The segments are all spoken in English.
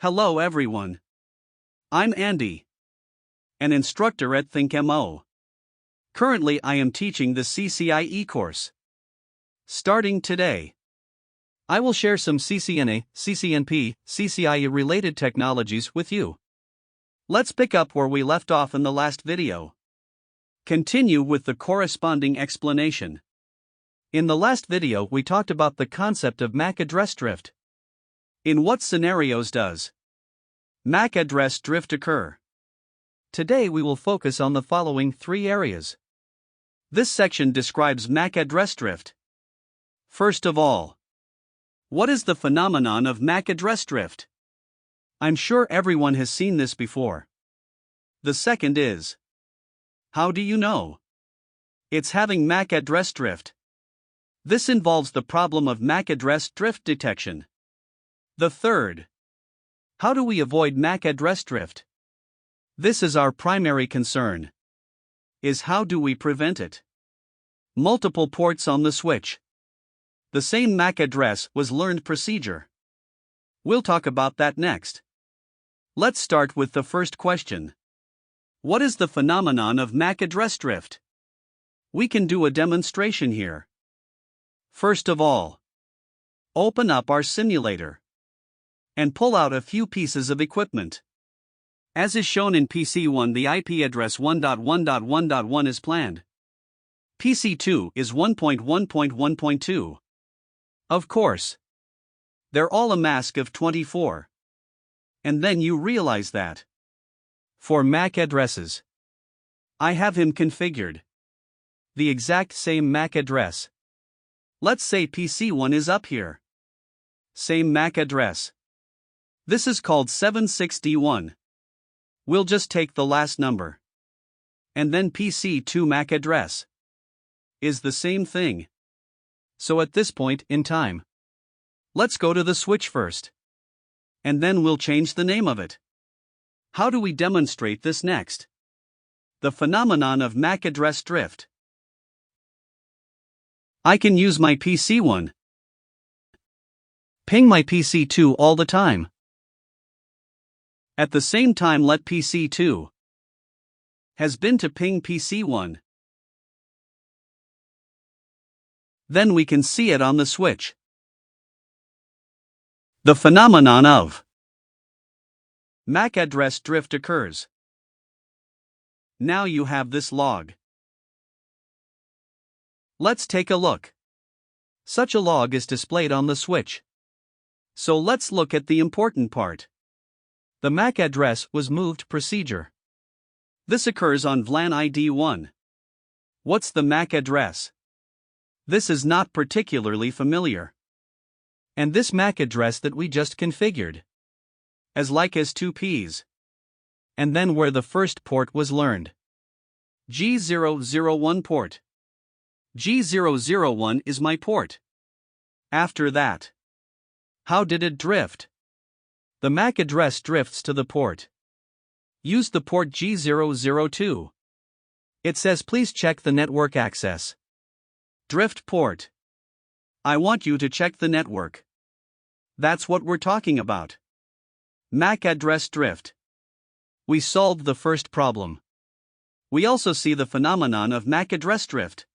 Hello everyone. I'm Andy, an instructor at ThinkMo. Currently I am teaching the CCIE course. Starting today, I will share some CCNA, CCNP, CCIE related technologies with you. Let's pick up where we left off in the last video. Continue with the corresponding explanation. In the last video we talked about the concept of MAC address drift. In what scenarios does MAC address drift occur? Today we will focus on the following three areas. This section describes MAC address drift. First of all, what is the phenomenon of MAC address drift? I'm sure everyone has seen this before. The second is, how do you know it's having MAC address drift? This involves the problem of MAC address drift detection. The third, how do we avoid MAC address drift? This is our primary concern. Is how do we prevent it? Multiple ports on the switch. The same MAC address was learned procedure. We'll talk about that next. Let's start with the first question. What is the phenomenon of MAC address drift? We can do a demonstration here. First of all, open up our simulator and pull out a few pieces of equipment. As is shown in PC1, the IP address 1.1.1.1 is planned. PC2 is 1.1.1.2. Of course, they're all a mask of 24. And then you realize that for MAC addresses, I have him configured the exact same MAC address. Let's say PC1 is up here. Same MAC address. This is called 76D1. We'll just take the last number. And then PC2 MAC address is the same thing. So at this point in time, let's go to the switch first. And then we'll change the name of it. How do we demonstrate this next? The phenomenon of MAC address drift. I can use my PC1. Ping my PC2 all the time. At the same time let PC2 has been to ping PC1. Then we can see it on the switch. The phenomenon of MAC address drift occurs. Now you have this log. Let's take a look. Such a log is displayed on the switch. So let's look at the important part. The MAC address was moved procedure. This occurs on VLAN ID 1. What's the MAC address? This is not particularly familiar. And this MAC address that we just configured as 2Ps. And then where the first port was learned. G001 port. G001 is my port. After that, how did it drift? The MAC address drifts to the port. Use the port G002. It says please check the network access. Drift port. I want you to check the network. That's what we're talking about. MAC address drift. We solved the first problem. We also see the phenomenon of MAC address drift.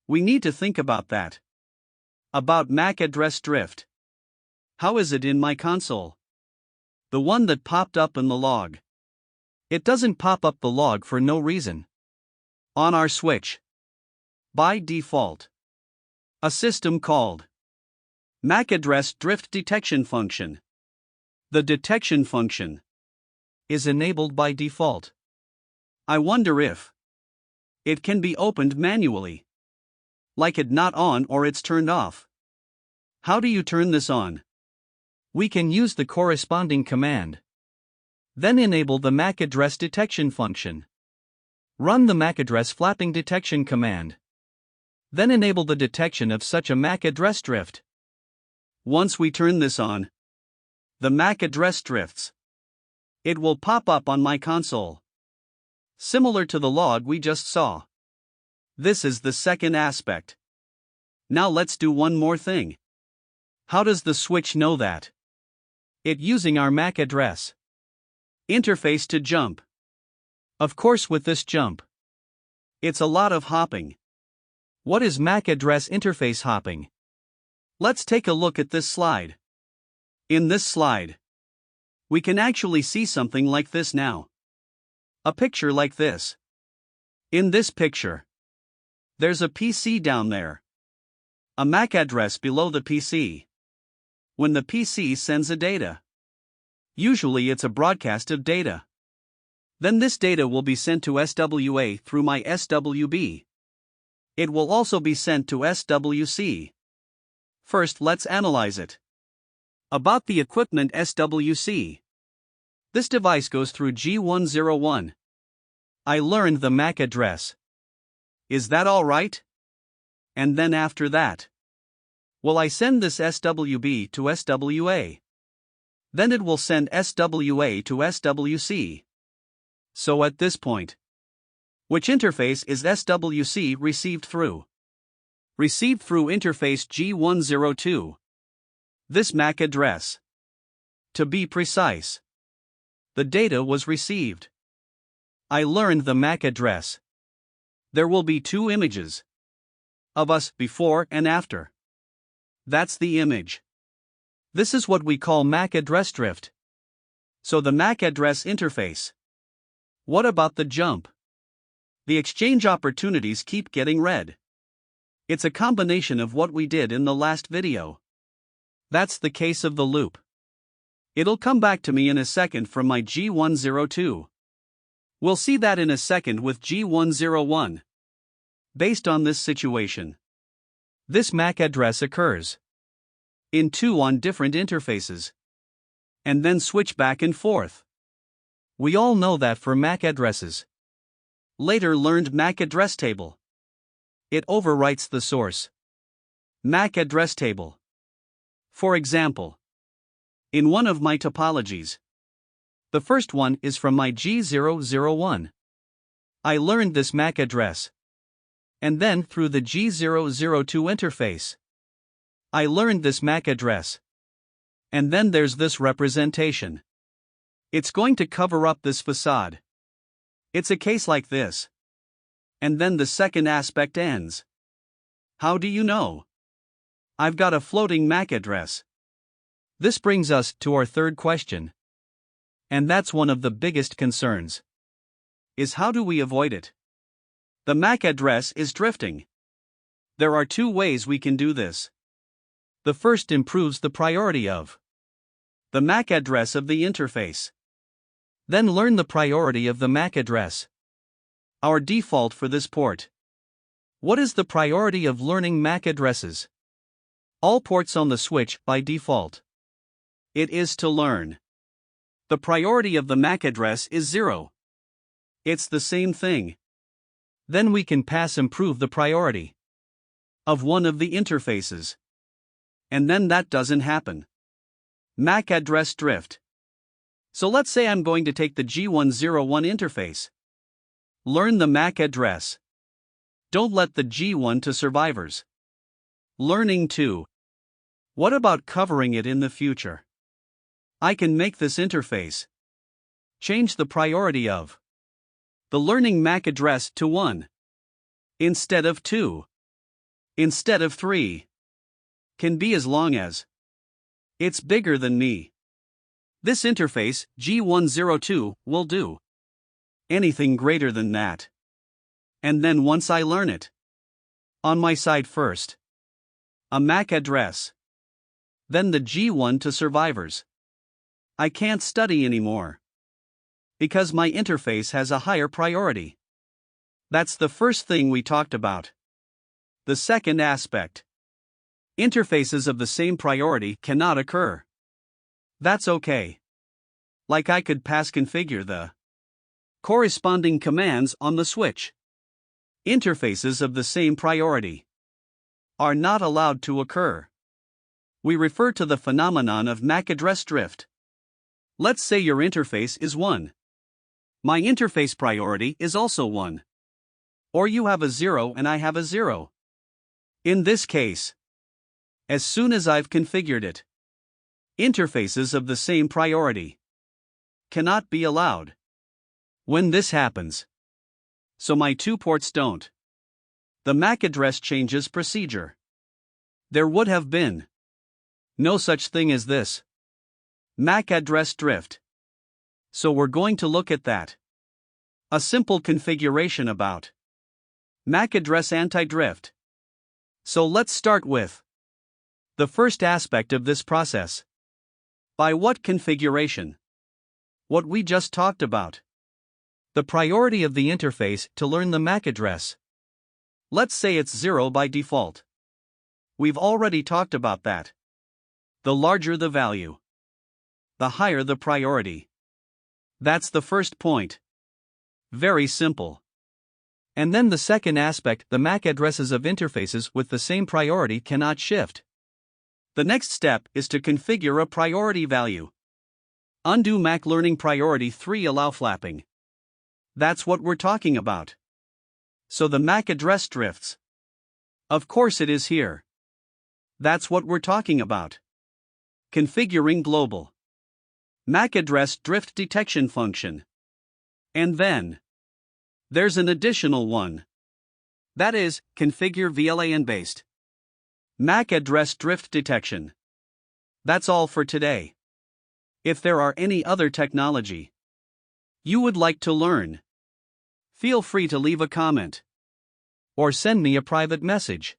We need to think about that. About MAC address drift. How is it in my console? The one that popped up in the log. It doesn't pop up the log for no reason. On our switch, by default, a system called MAC address drift detection function. The detection function is enabled by default. I wonder if it can be opened manually. Like it not on or it's turned off. How do you turn this on? We can use the corresponding command. Then enable the MAC address detection function. Run the MAC address flapping detection command. Then enable the detection of such a MAC address drift. Once we turn this on, the MAC address drifts. It will pop up on my console. Similar to the log we just saw. This is the second aspect. Now let's do one more thing. How does the switch know that it using our MAC address. Interface to jump. Of course, with this jump, it's a lot of hopping. What is MAC address interface hopping? Let's take a look at this slide. In this slide, we can actually see something like this now. A picture like this. In this picture, there's a PC down there. A MAC address below the PC. When the PC sends a data, usually it's a broadcast of data. Then this data will be sent to SWA through my SWB. It will also be sent to SWC. First, let's analyze it. About the equipment SWC. This device goes through G101. I learned the MAC address. Is that all right? And then after that, will I send this SWB to SWA? Then it will send SWA to SWC. So at this point, which interface is SWC received through? Received through interface G102. This MAC address. To be precise, the data was received. I learned the MAC address. There will be two images of us before and after. That's the image. This is what we call MAC address drift. So the MAC address interface. What about the jump? The exchange opportunities keep getting read. It's a combination of what we did in the last video. That's the case of the loop. It'll come back to me in a second from my G102. We'll see that in a second with G101. Based on this situation, this MAC address occurs in two on different interfaces, and then switch back and forth. We all know that for MAC addresses. Later learned MAC address table. It overwrites the source MAC address table. For example, in one of my topologies, the first one is from my G001. I learned this MAC address. And then through the G002 interface, I learned this MAC address. And then there's this representation. It's going to cover up this facade. It's a case like this. And then the second aspect ends. How do you know? I've got a floating MAC address. This brings us to our third question. And that's one of the biggest concerns. Is how do we avoid it? The MAC address is drifting. There are two ways we can do this. The first improves the priority of the MAC address of the interface. Then learn the priority of the MAC address. Our default for this port. What is the priority of learning MAC addresses? All ports on the switch by default. It is to learn. The priority of the MAC address is 0. It's the same thing. Then we can pass improve the priority of one of the interfaces. And then that doesn't happen. MAC address drift. So let's say I'm going to take the G101 interface. Learn the MAC address. Don't let the G1 to survivors. Learning 2. What about covering it in the future? I can make this interface. Change the priority of the learning MAC address to 1. Instead of 2. Instead of 3. Can be as long as it's bigger than me. This interface, G102, will do. Anything greater than that. And then once I learn it. On my side first. A MAC address. Then the G1 to survivors. I can't study anymore. Because my interface has a higher priority. That's the first thing we talked about. The second aspect. Interfaces of the same priority cannot occur. That's okay. Like I could pass configure the corresponding commands on the switch. Interfaces of the same priority are not allowed to occur. We refer to the phenomenon of MAC address drift. Let's say your interface is 1. My interface priority is also 1. Or you have a 0 and I have a 0. In this case, as soon as I've configured it, Interfaces of the same priority cannot be allowed. When this happens, so my 2 ports don't, the MAC address changes procedure. There would have been no such thing as this MAC address drift. So we're going to look at that. A simple configuration about MAC address anti-drift. So let's start with the first aspect of this process. By what configuration? What we just talked about. The priority of the interface to learn the MAC address. Let's say it's 0 by default. We've already talked about that. The larger the value, the higher the priority. That's the first point. Very simple. And then the second aspect, the MAC addresses of interfaces with the same priority cannot shift. The next step is to configure a priority value. Undo MAC learning priority 3 allow flapping. That's what we're talking about. So the MAC address drifts. Of course it is here. That's what we're talking about. Configuring global MAC address drift detection function. And then there's an additional one. That is, configure VLAN based MAC address drift detection. That's all for today. If there are any other technology you would like to learn, feel free to leave a comment or send me a private message.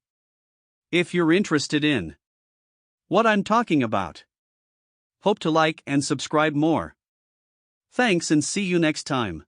If you're interested in what I'm talking about, hope to like and subscribe more. Thanks and see you next time.